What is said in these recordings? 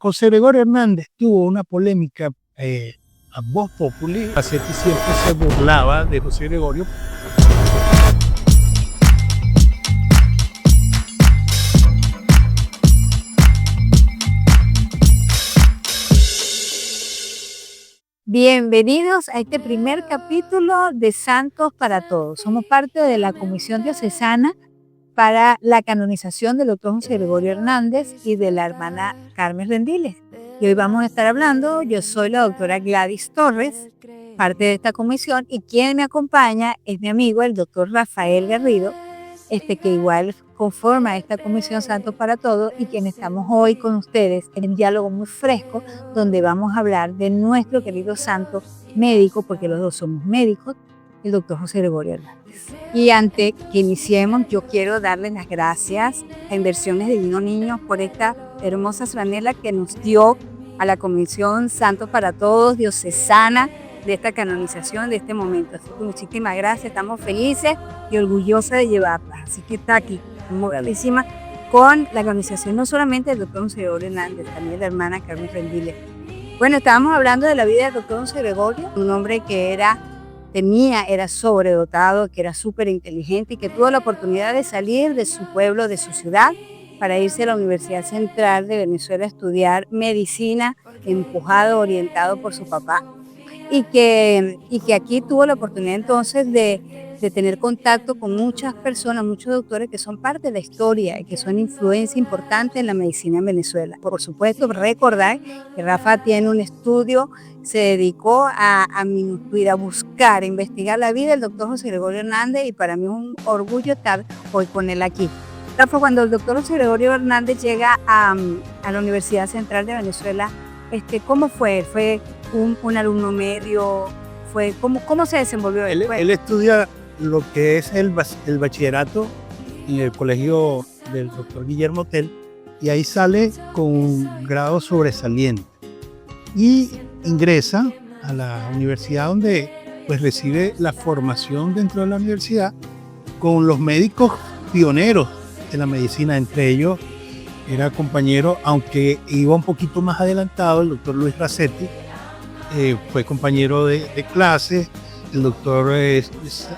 José Gregorio Hernández tuvo una polémica a voz populi. Racetti siempre se burlaba de José Gregorio. Bienvenidos a este primer capítulo de Santos para Todos. Somos parte de la Comisión Diocesana para la canonización del doctor José Gregorio Hernández y de la hermana Carmen Rendiles. Y hoy vamos a estar hablando, yo soy la doctora Gladys Torres, parte de esta comisión, y quien me acompaña es mi amigo, el doctor Rafael Garrido, que igual conforma esta Comisión Santos para Todos y quien estamos hoy con ustedes en un diálogo muy fresco donde vamos a hablar de nuestro querido santo médico, porque los dos somos médicos, el doctor José Gregorio Hernández. Y antes que iniciemos, yo quiero darles las gracias a Inversiones Divino Niño por esta hermosa franela que nos dio a la Comisión Santos para Todos diocesana de esta canonización, de este momento. Así que muchísimas gracias, estamos felices y orgullosos de llevarlas. Así que está aquí, muy grandísima, con la canonización no solamente del doctor José Gregorio Hernández, también de la hermana Carmen Rendiles. Bueno, estábamos hablando de la vida del doctor José Gregorio, un hombre que era sobredotado, que era súper inteligente y que tuvo la oportunidad de salir de su pueblo, de su ciudad, para irse a la Universidad Central de Venezuela a estudiar medicina, empujado, orientado por su papá. Y que aquí tuvo la oportunidad entonces de tener contacto con muchas personas, muchos doctores que son parte de la historia y que son influencia importante en la medicina en Venezuela. Por supuesto, recordar que Rafa tiene un estudio, se dedicó a buscar, a investigar la vida del doctor José Gregorio Hernández, y para mí es un orgullo estar hoy con él aquí. Rafa, cuando el doctor José Gregorio Hernández llega a la Universidad Central de Venezuela, ¿cómo fue? ¿Fue un alumno medio? ¿Cómo se desenvolvió él? Él estudia lo que es el bachillerato en el colegio del doctor Guillermo Tell, y ahí sale con un grado sobresaliente y ingresa a la universidad, donde pues recibe la formación dentro de la universidad con los médicos pioneros de la medicina. Entre ellos era compañero, aunque iba un poquito más adelantado, el doctor Luis Racetti. Fue compañero de clase. El doctor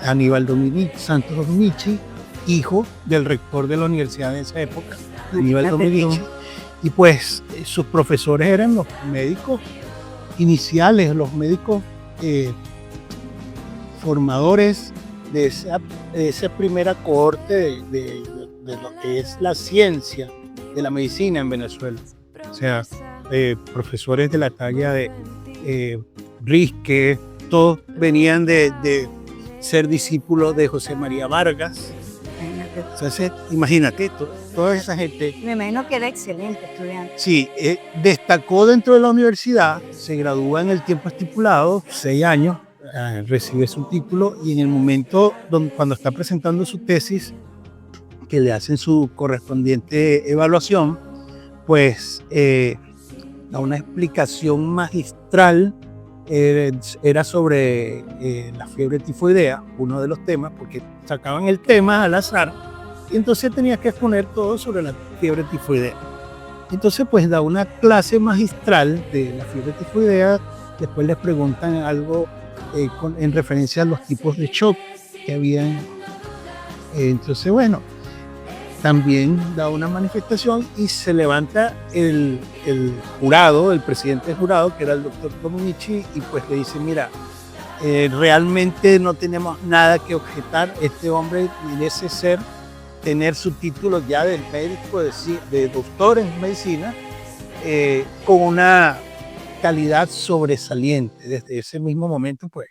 Aníbal Santos Dominici, hijo del rector de la universidad de esa época, Aníbal Dominici. Y pues sus profesores eran los médicos iniciales, los médicos formadores de esa primera cohorte de lo que es la ciencia de la medicina en Venezuela. O sea, profesores de la talla de Risque, todos venían de ser discípulos de José María Vargas. Entonces, imagínate, toda esa gente. Me imagino que era excelente estudiante. Sí, destacó dentro de la universidad, se gradúa en el tiempo estipulado, 6 años, recibe su título, y en el momento cuando está presentando su tesis, que le hacen su correspondiente evaluación, pues da una explicación magistral. Era sobre la fiebre tifoidea, uno de los temas, porque sacaban el tema al azar, y entonces tenía que exponer todo sobre la fiebre tifoidea. Entonces pues da una clase magistral de la fiebre tifoidea. Después les preguntan algo en referencia a los tipos de shock que habían. Entonces bueno, también da una manifestación y se levanta el jurado, el presidente del jurado, que era el doctor Dominici, y pues le dice: mira, realmente no tenemos nada que objetar, este hombre merece tener su título ya de médico, de doctor en medicina, con una calidad sobresaliente. Desde ese mismo momento pues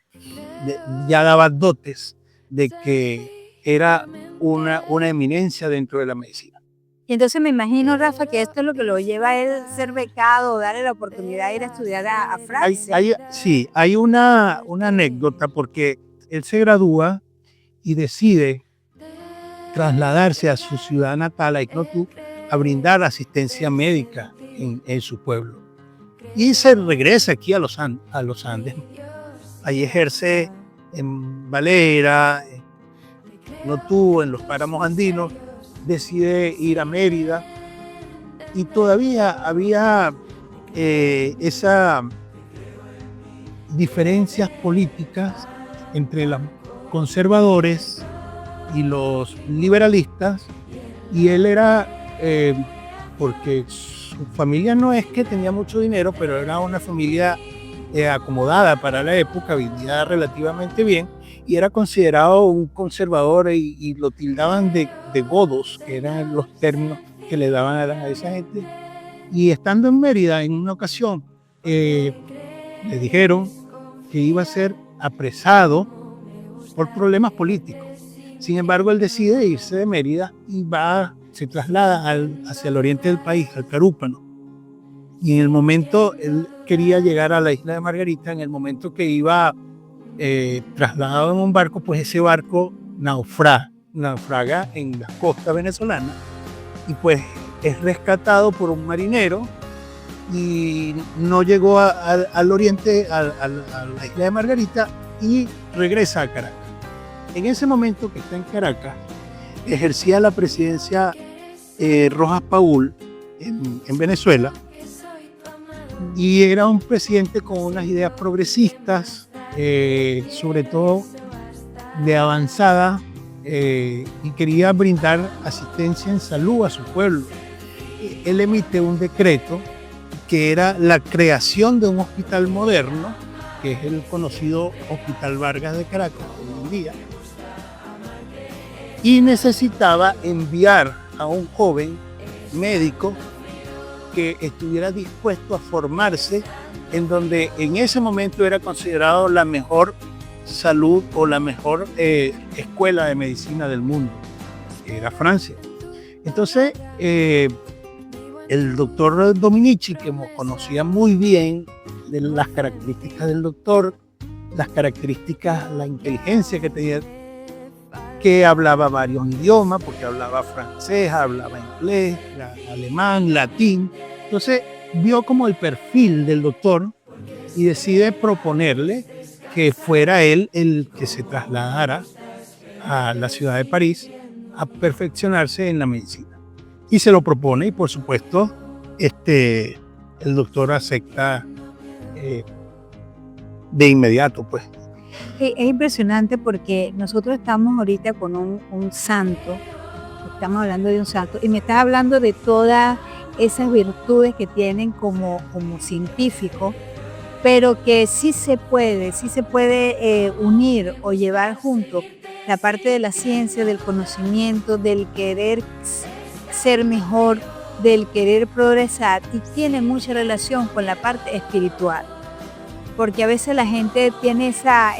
ya daba dotes de que era una eminencia dentro de la medicina. Y entonces me imagino, Rafa, que esto es lo que lo lleva a él a ser becado, darle la oportunidad de ir a estudiar a Francia. Sí, hay una anécdota, porque él se gradúa y decide trasladarse a su ciudad natal, a Icnotú, a brindar asistencia médica en su pueblo. Y se regresa aquí a los Andes. Ahí ejerce en Valera, no tuvo en los páramos andinos, decide ir a Mérida, y todavía había esas diferencias políticas entre los conservadores y los liberalistas, y él era, porque su familia no es que tenía mucho dinero, pero era una familia acomodada para la época, vivía relativamente bien, y era considerado un conservador y lo tildaban de godos, que eran los términos que le daban a esa gente. Y estando en Mérida, en una ocasión, le dijeron que iba a ser apresado por problemas políticos. Sin embargo, él decide irse de Mérida y se traslada hacia el oriente del país, al Carúpano. Y en el momento, él quería llegar a la isla de Margarita, en el momento que iba trasladado en un barco, pues ese barco naufraga en la costa venezolana y pues es rescatado por un marinero y no llegó al oriente, a la isla de Margarita, y regresa a Caracas. En ese momento que está en Caracas, ejercía la presidencia Rojas Paul en Venezuela, y era un presidente con unas ideas progresistas, sobre todo de avanzada, y quería brindar asistencia en salud a su pueblo. Él emite un decreto que era la creación de un hospital moderno, que es el conocido Hospital Vargas de Caracas hoy en día, y necesitaba enviar a un joven médico que estuviera dispuesto a formarse en donde en ese momento era considerado la mejor salud o la mejor escuela de medicina del mundo, que era Francia. Entonces, el doctor Dominici, que conocía muy bien de las características del doctor, las características, la inteligencia que tenía, que hablaba varios idiomas, porque hablaba francés, hablaba inglés, alemán, latín. Entonces vio como el perfil del doctor y decide proponerle que fuera él el que se trasladara a la ciudad de París a perfeccionarse en la medicina. Y se lo propone, y por supuesto el doctor acepta de inmediato, pues. Es impresionante porque nosotros estamos ahorita con un santo, estamos hablando de un santo, y me estás hablando de todas esas virtudes que tienen como científico, pero que sí se puede unir o llevar junto la parte de la ciencia, del conocimiento, del querer ser mejor, del querer progresar, y tiene mucha relación con la parte espiritual. Porque a veces la gente tiene esa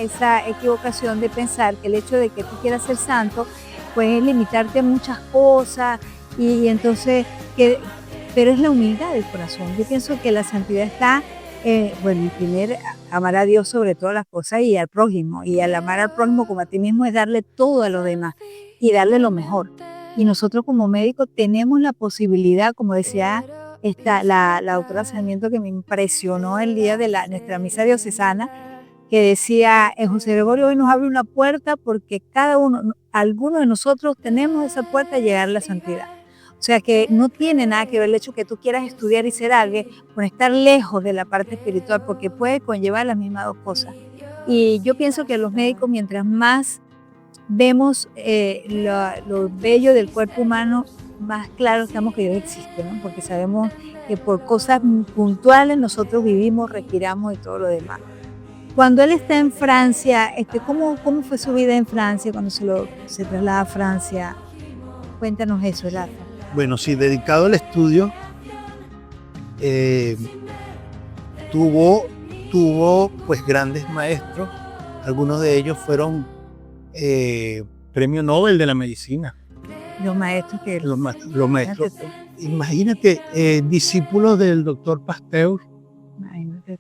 equivocación de pensar que el hecho de que tú quieras ser santo, pues es limitarte a muchas cosas, y entonces, pero es la humildad del corazón. Yo pienso que la santidad está, en primer, amar a Dios sobre todas las cosas y al prójimo, y al amar al prójimo como a ti mismo es darle todo a los demás y darle lo mejor. Y nosotros como médicos tenemos la posibilidad, como decía la doctora Sarmiento, que me impresionó el día de nuestra misa diocesana, que decía, José Gregorio hoy nos abre una puerta porque algunos de nosotros tenemos esa puerta de llegar a la santidad. O sea que no tiene nada que ver el hecho que tú quieras estudiar y ser alguien con estar lejos de la parte espiritual, porque puede conllevar las mismas dos cosas. Y yo pienso que los médicos, mientras más vemos lo bello del cuerpo humano, más claro estamos que Dios existe, ¿no? Porque sabemos que por cosas puntuales nosotros vivimos, respiramos y todo lo demás. Cuando él está en Francia, ¿cómo fue su vida en Francia cuando se traslada a Francia? Cuéntanos eso, Rafa. Bueno, sí, dedicado al estudio, tuvo pues grandes maestros. Algunos de ellos fueron premio Nobel de la medicina. Los maestros que... Los maestros. Imagínate, discípulos del doctor Pasteur. Imagínate.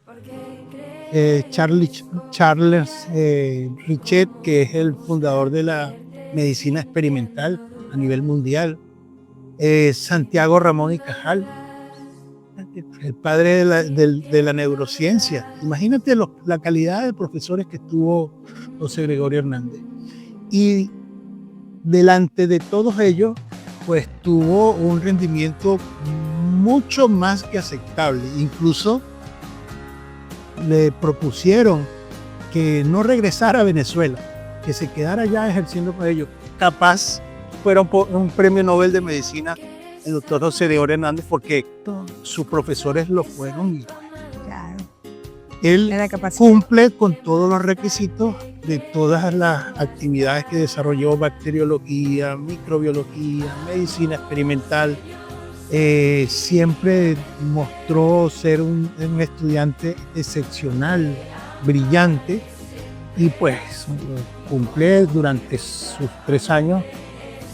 Charles Richet, que es el fundador de la medicina experimental a nivel mundial. Santiago Ramón y Cajal, el padre de la neurociencia. Imagínate la calidad de profesores que tuvo José Gregorio Hernández. Y delante de todos ellos, pues tuvo un rendimiento mucho más que aceptable. Incluso le propusieron que no regresara a Venezuela, que se quedara allá ejerciendo con ellos. Capaz fuera un premio Nobel de Medicina el doctor José Gregorio Hernández, porque sus profesores lo fueron. Claro. Él cumple con todos los requisitos de todas las actividades que desarrolló: bacteriología, microbiología, medicina experimental. Siempre mostró ser un estudiante excepcional, brillante, y pues cumple durante sus 3 años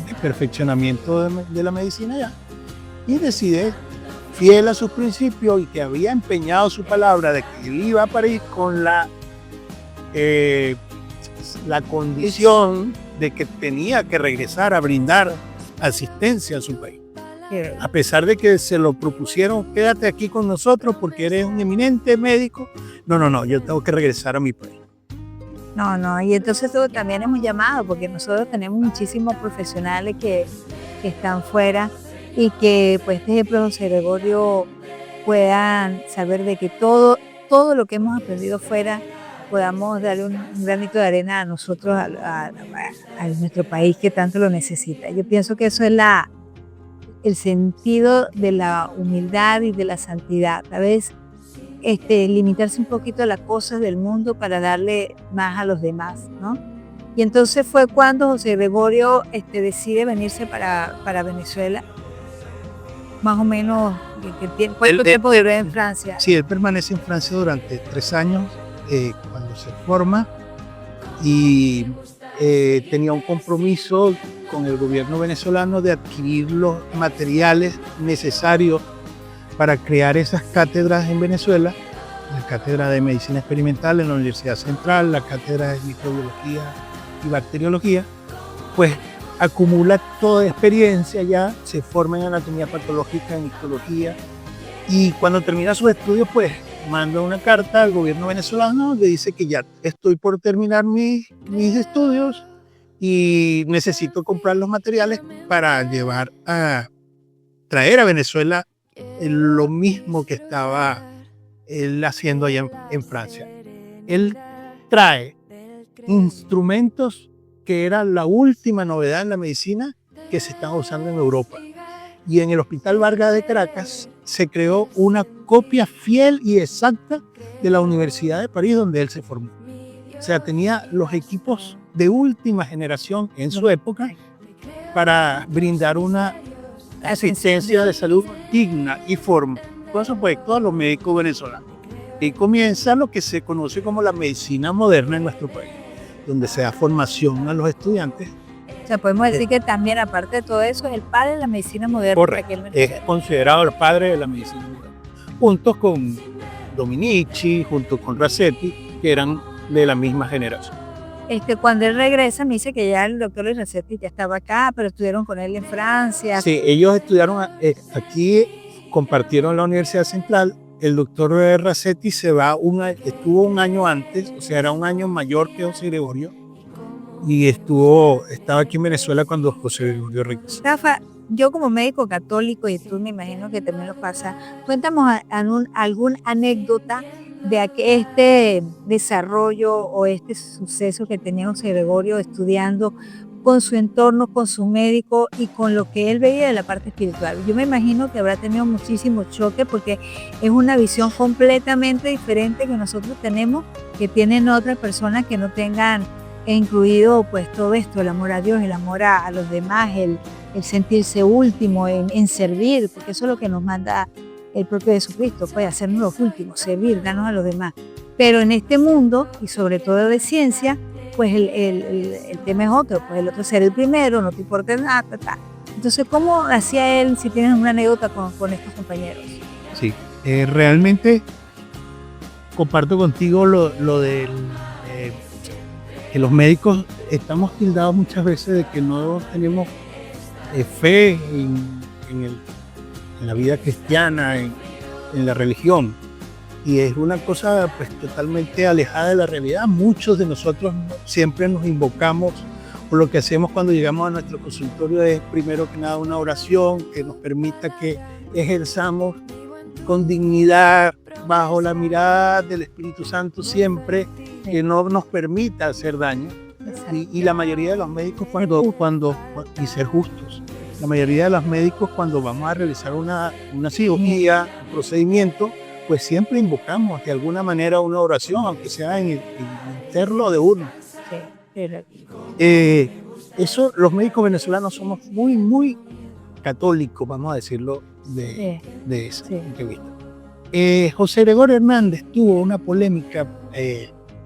de perfeccionamiento de la medicina ya, y decide, fiel a sus principios y que había empeñado su palabra de que él iba a París con la condición de que tenía que regresar a brindar asistencia a su país. A pesar de que se lo propusieron: quédate aquí con nosotros porque eres un eminente médico. No, yo tengo que regresar a mi país. No, y entonces también hemos llamado, porque nosotros tenemos muchísimos profesionales que están fuera, y que, pues, este ejemplo, José Gregorio, puedan saber de que todo lo que hemos aprendido fuera, podamos darle un granito de arena a nosotros, a nuestro país que tanto lo necesita. Yo pienso que eso es el sentido de la humildad y de la santidad. A veces limitarse un poquito a las cosas del mundo para darle más a los demás, ¿no? Y entonces fue cuando José Gregorio decide venirse para Venezuela. Más o menos, ¿cuánto tiempo vivió en Francia? Sí, él permanece en Francia durante 3 años, cuando se forma, y tenía un compromiso con el gobierno venezolano de adquirir los materiales necesarios para crear esas cátedras en Venezuela: la cátedra de medicina experimental en la Universidad Central, la cátedra de microbiología y bacteriología. Pues acumula toda experiencia ya, se forma en anatomía patológica, en histología, y cuando termina sus estudios, pues manda una carta al gobierno venezolano, le dice que ya estoy por terminar mis estudios y necesito comprar los materiales para traer a Venezuela lo mismo que estaba él haciendo allá en Francia. Él trae instrumentos que eran la última novedad en la medicina que se están usando en Europa. Y en el Hospital Vargas de Caracas se creó una copia fiel y exacta de la Universidad de París, donde él se formó. O sea, tenía los equipos de última generación en su época para brindar una asistencia de salud digna y formal, por supuesto, a los médicos venezolanos. Y comienza lo que se conoce como la medicina moderna en nuestro país, donde se da formación a los estudiantes. O sea, podemos decir que también, aparte de todo eso, es el padre de la medicina moderna. Correcto, es considerado el padre de la medicina moderna, junto con Dominici, junto con Rasetti, que eran de la misma generación. Cuando él regresa, me dice que ya el doctor Rasetti ya estaba acá, pero estuvieron con él en Francia. Sí, ellos estudiaron aquí, compartieron la Universidad Central. El doctor Rasetti estuvo 1 año antes, o sea, era 1 año mayor que José Gregorio, y estaba aquí en Venezuela cuando José Gregorio regresó. Rafa, yo como médico católico, y tú me imagino que también lo pasa, cuéntanos alguna anécdota de este desarrollo o este suceso que tenía José Gregorio estudiando, con su entorno, con su médico y con lo que él veía de la parte espiritual. Yo me imagino que habrá tenido muchísimo choque, porque es una visión completamente diferente que nosotros tenemos, que tienen otras personas que no tengan incluido, pues, todo esto: el amor a Dios, el amor a los demás, el sentirse último, en servir, porque eso es lo que nos manda el propio Jesucristo, pues, hacernos los últimos, servir, darnos a los demás. Pero en este mundo, y sobre todo de ciencia, pues el tema es otro, pues el otro es ser el primero, no te importa nada, tal. Entonces, ¿cómo hacía él, si tienes una anécdota con estos compañeros? Sí, realmente comparto contigo lo del que los médicos estamos tildados muchas veces de que no tenemos fe en la vida cristiana, en la religión. Y es una cosa, pues, totalmente alejada de la realidad. Muchos de nosotros siempre nos invocamos, o lo que hacemos cuando llegamos a nuestro consultorio es, primero que nada, una oración que nos permita que ejerzamos con dignidad, bajo la mirada del Espíritu Santo siempre, que no nos permita hacer daño. Y la mayoría de los médicos y ser justos, la mayoría de los médicos cuando vamos a realizar una cirugía, un procedimiento, pues siempre invocamos de alguna manera una oración, aunque sea en interno de uno. Eso, los médicos venezolanos somos muy, muy católicos, vamos a decirlo de esa entrevista. José Gregorio Hernández tuvo una polémica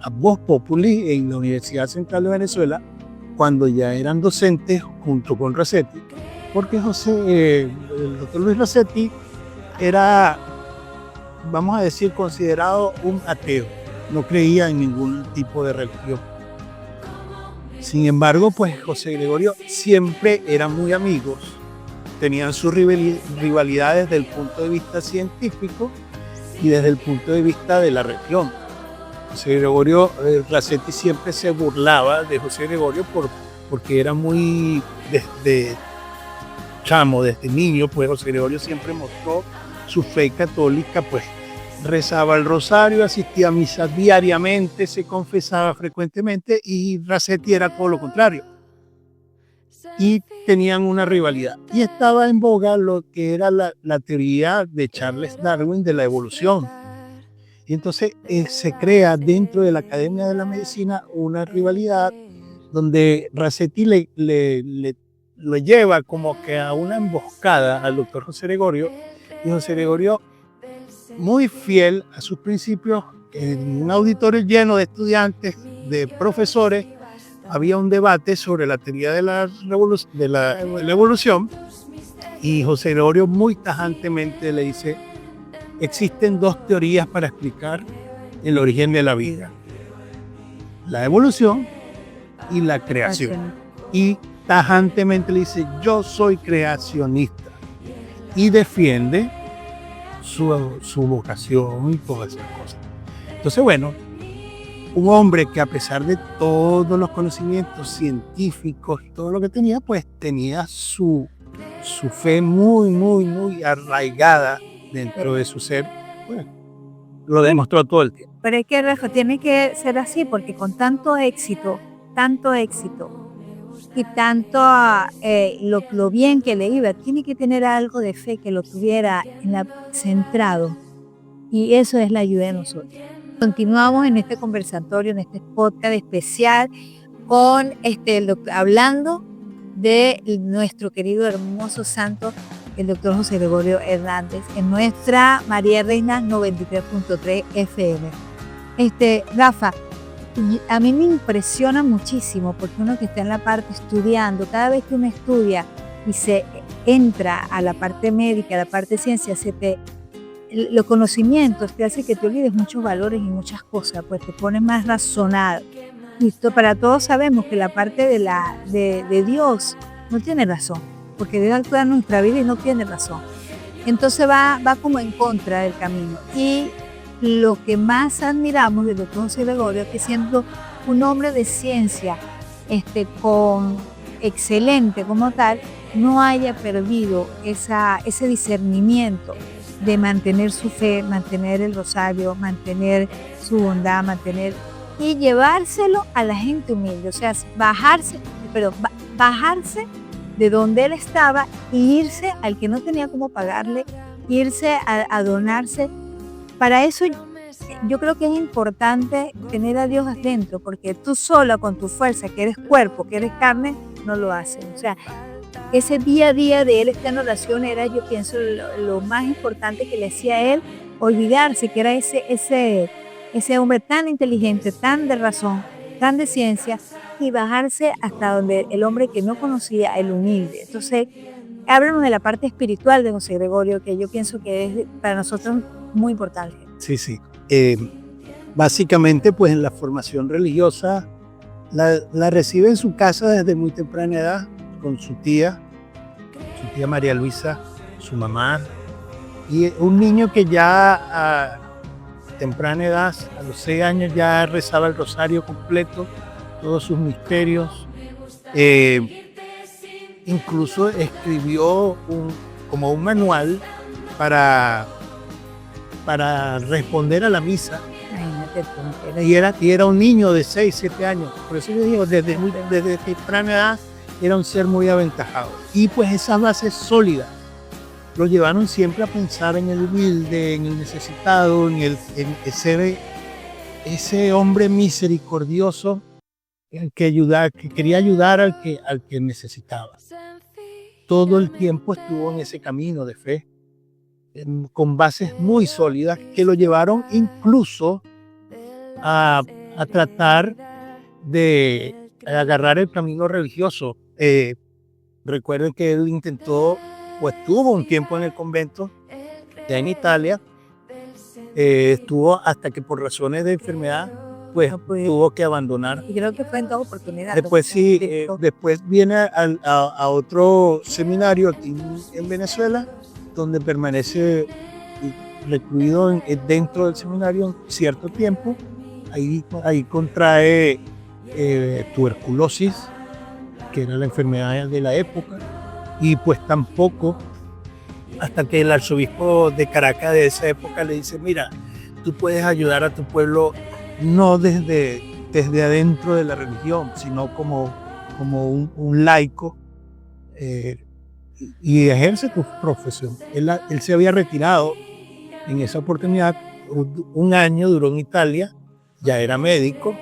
a voz populi en la Universidad Central de Venezuela cuando ya eran docentes junto con Rasetti, porque el doctor Luis Rasetti era, vamos a decir, considerado un ateo, no creía en ningún tipo de religión. Sin embargo, pues José Gregorio siempre eran muy amigos, tenían sus rivalidades desde el punto de vista científico y desde el punto de vista de la religión. José Gregorio, Rasetti siempre se burlaba de José Gregorio porque era muy, desde niño, pues José Gregorio siempre mostró su fe católica, pues rezaba el rosario, asistía a misa diariamente, se confesaba frecuentemente, y Rasetti era todo lo contrario. Y tenían una rivalidad. Y estaba en boga lo que era la teoría de Charles Darwin de la evolución. Y entonces se crea dentro de la Academia de la Medicina una rivalidad donde Rasetti lo lleva como que a una emboscada al doctor José Gregorio, y José Gregorio, muy fiel a sus principios, en un auditorio lleno de estudiantes, de profesores, había un debate sobre la teoría de la evolución, y José Gregorio muy tajantemente le dice: existen dos teorías para explicar el origen de la vida: la evolución y la creación. Y tajantemente le dice: yo soy creacionista, y defiende su vocación y todas esas cosas. Entonces, bueno, un hombre que a pesar de todos los conocimientos científicos, todo lo que tenía, pues tenía su fe muy, muy, muy arraigada dentro de su ser. Bueno, lo demostró todo el tiempo. Pero es que, Rafa, tiene que ser así, porque con tanto éxito y tanto lo bien que le iba, tiene que tener algo de fe que lo tuviera centrado, y eso es la ayuda de nosotros. Continuamos en este conversatorio, en este podcast especial, con hablando de nuestro querido hermoso santo, el doctor José Gregorio Hernández, en nuestra María Reina 93.3 FM. Rafa, a mí me impresiona muchísimo, porque uno que está en la parte estudiando, cada vez que uno estudia y se entra a la parte médica, a la parte de ciencia, los conocimientos te hace que te olvides muchos valores y muchas cosas, pues te pones más razonado. Listo, para todos sabemos que la parte de Dios no tiene razón, porque Dios actúa en nuestra vida y no tiene razón. Entonces va como en contra del camino. Y lo que más admiramos del doctor José Gregorio es que, siendo un hombre de ciencia, excelente como tal, no haya perdido ese discernimiento de mantener su fe, mantener el rosario, mantener su bondad, y llevárselo a la gente humilde, o sea, bajarse de donde él estaba e irse al que no tenía cómo pagarle, irse a donarse. Para eso yo creo que es importante tener a Dios adentro, porque tú sola con tu fuerza, que eres cuerpo, que eres carne, no lo haces. O sea, ese día a día de él estar en oración era, yo pienso, lo más importante que le hacía a él, olvidarse que era ese hombre tan inteligente, tan de razón, tan de ciencia, y bajarse hasta donde el hombre que no conocía, el humilde. Entonces, háblanos de la parte espiritual de José Gregorio, que yo pienso que es para nosotros muy importante. Sí. Básicamente, pues en la formación religiosa la recibe en su casa desde muy temprana edad, con su tía María Luisa, su mamá, y un niño que ya a temprana edad, a los 6 años, ya rezaba el rosario completo, todos sus misterios. Incluso escribió como un manual para responder a la misa. Imagínate tú. Y era un niño de 6, 7 años. Por eso yo digo, desde temprana edad era un ser muy aventajado. Y pues esas bases sólidas lo llevaron siempre a pensar en el humilde, en el necesitado, en ese hombre misericordioso que quería ayudar al que necesitaba. Todo el tiempo estuvo en ese camino de fe, con bases muy sólidas que lo llevaron incluso a tratar de agarrar el camino religioso. Recuerden que él intentó, o estuvo un tiempo en el convento, ya en Italia, estuvo hasta que por razones de enfermedad, pues tuvo que abandonar. Y creo que fue en 2 oportunidades. Después sí, después viene a otro seminario aquí en Venezuela, donde permanece recluido dentro del seminario cierto tiempo. Ahí contrae tuberculosis, que era la enfermedad de la época, y pues tampoco, hasta que el arzobispo de Caracas de esa época le dice, mira, tú puedes ayudar a tu pueblo no desde adentro de la religión, sino como un laico, y ejerce tu profesión. Él se había retirado en esa oportunidad, un año duró en Italia, ya era médico,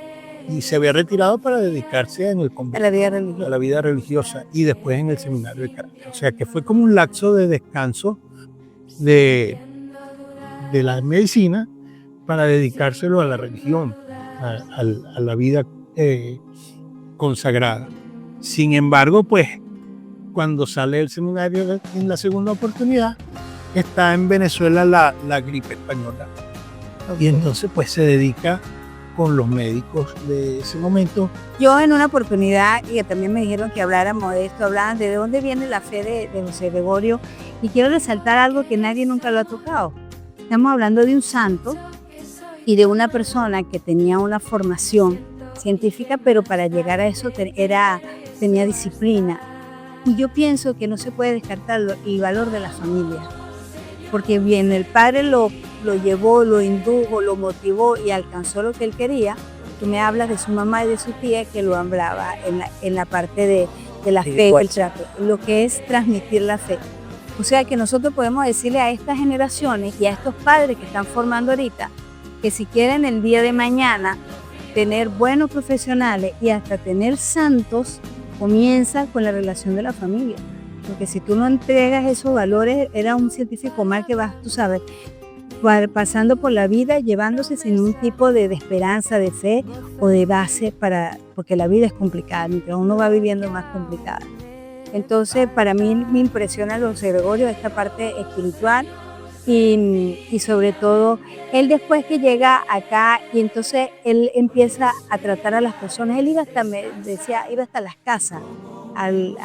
y se había retirado para dedicarse en el convento, a la vida religiosa, y después en el seminario de Caracas. O sea que fue como un lapso de descanso de la medicina para dedicárselo a la religión, a la vida consagrada. Sin embargo, pues cuando sale del seminario en la segunda oportunidad, está en Venezuela la gripe española. Y entonces pues se dedica con los médicos de ese momento. Yo en una oportunidad, y también me dijeron que habláramos de esto, hablaban de dónde viene la fe de José Gregorio, y quiero resaltar algo que nadie nunca lo ha tocado. Estamos hablando de un santo y de una persona que tenía una formación científica, pero para llegar a eso tenía disciplina. Y yo pienso que no se puede descartar el valor de la familia, porque bien, el padre lo llevó, lo indujo, lo motivó y alcanzó lo que él quería. Tú me hablas de su mamá y de su tía que lo hablaba en la parte de la fe, el trato, lo que es transmitir la fe. O sea que nosotros podemos decirle a estas generaciones y a estos padres que están formando ahorita que si quieren el día de mañana tener buenos profesionales y hasta tener santos, comienza con la relación de la familia. Porque si tú no entregas esos valores, era un científico mal que vas, tú sabes, pasando por la vida, llevándose sin un tipo de esperanza, de fe o de base, porque la vida es complicada, mientras uno va viviendo más complicada. Entonces, para mí me impresiona José Gregorio, esta parte espiritual y sobre todo, él después que llega acá y entonces él empieza a tratar a las personas, él iba hasta las casas. Él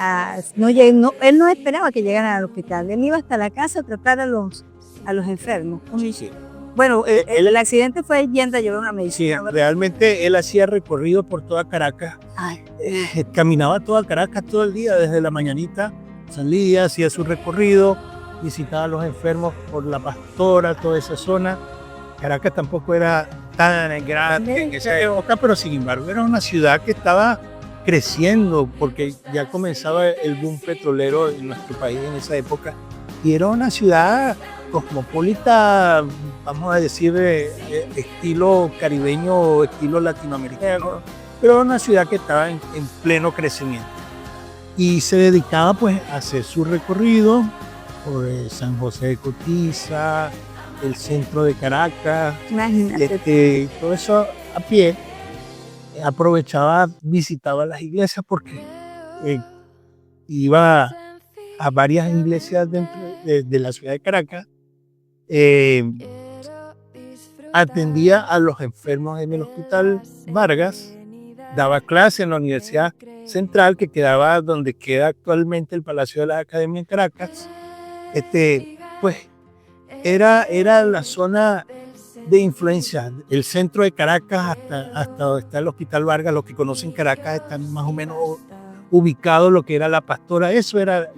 no esperaba que llegaran al hospital, él iba hasta la casa a tratar a los enfermos. Sí. Bueno, el accidente fue yendo a llevar una medicina. Sí, realmente él hacía recorrido por toda Caracas. Caminaba toda Caracas todo el día, desde la mañanita, salía, hacía su recorrido, visitaba a los enfermos por La Pastora, toda esa zona. Caracas tampoco era tan grande en esa época, pero sin embargo era una ciudad que estaba creciendo porque ya comenzaba el boom petrolero en nuestro país en esa época y era una ciudad cosmopolita, vamos a decir, estilo caribeño o estilo latinoamericano, pero era una ciudad que estaba en pleno crecimiento y se dedicaba pues a hacer su recorrido por San José de Cotiza, el centro de Caracas, todo eso a pie. Aprovechaba, visitaba las iglesias porque iba a varias iglesias dentro de la ciudad de Caracas, atendía a los enfermos en el Hospital Vargas, daba clases en la Universidad Central, que quedaba donde queda actualmente el Palacio de la Academia en Caracas. Pues era la zona de influencia, el centro de Caracas hasta donde está el Hospital Vargas. Los que conocen Caracas están más o menos ubicados lo que era La Pastora. Eso era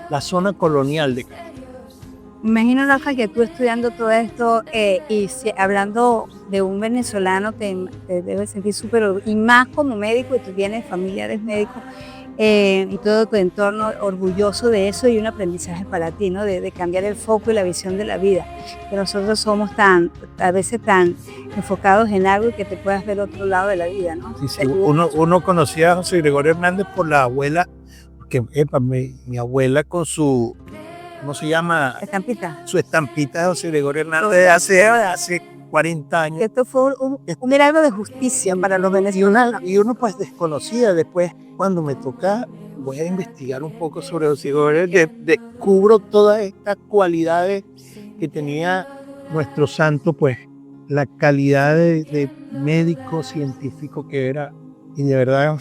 la zona colonial de Caracas. Imagino, Rafa, que tú estudiando todo esto hablando de un venezolano te debes sentir súper, y más como médico, y tú tienes familiares médicos y todo tu entorno orgulloso de eso, y un aprendizaje para ti, ¿no? De cambiar el foco y la visión de la vida, que nosotros somos a veces tan enfocados en algo y que te puedas ver otro lado de la vida, ¿no? Sí. Uno conocía a José Gregorio Hernández por la abuela, porque mi abuela con su, ¿cómo se llama? Estampita. Su estampita de José Gregorio Hernández hace 40 años. Esto fue un milagro de justicia para los venezolanos. Y uno pues desconocía. Después, cuando me toca, voy a investigar un poco sobre José Gregorio, descubro todas estas cualidades que tenía nuestro santo, pues la calidad de médico científico que era. Y de verdad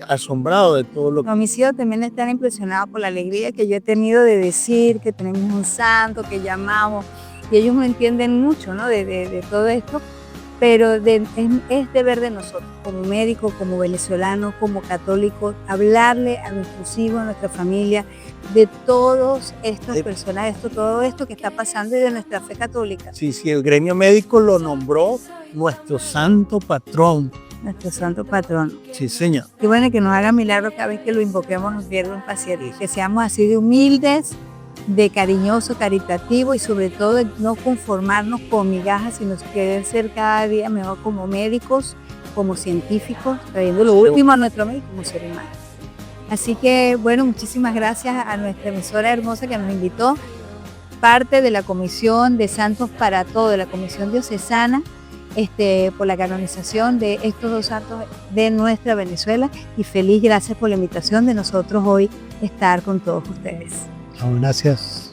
asombrado de todo lo que... Mis hijos también están impresionados por la alegría que yo he tenido de decir que tenemos un santo, que llamamos, y ellos no entienden mucho, ¿no? de todo esto, pero es deber de nosotros, como médicos, como venezolanos, como católicos, hablarle a nuestros hijos, a nuestra familia, de todos estos personajes, todo esto que está pasando y de nuestra fe católica. Sí, el gremio médico lo nombró nuestro santo patrón. Nuestro santo patrón. Sí, señor. Qué bueno que nos haga milagro cada vez que lo invoquemos, nos pierda un paciente. Que seamos así de humildes, de cariñoso, caritativo, y sobre todo de no conformarnos con migajas, sino querer ser cada día mejor como médicos, como científicos, trayendo lo último a nuestro medio como ser humano. Así que, bueno, muchísimas gracias a nuestra emisora hermosa que nos invitó, parte de la Comisión de Santos para Todo, de la Comisión Diocesana, por la canonización de estos dos santos de nuestra Venezuela, y feliz gracias por la invitación de nosotros hoy estar con todos ustedes. Gracias.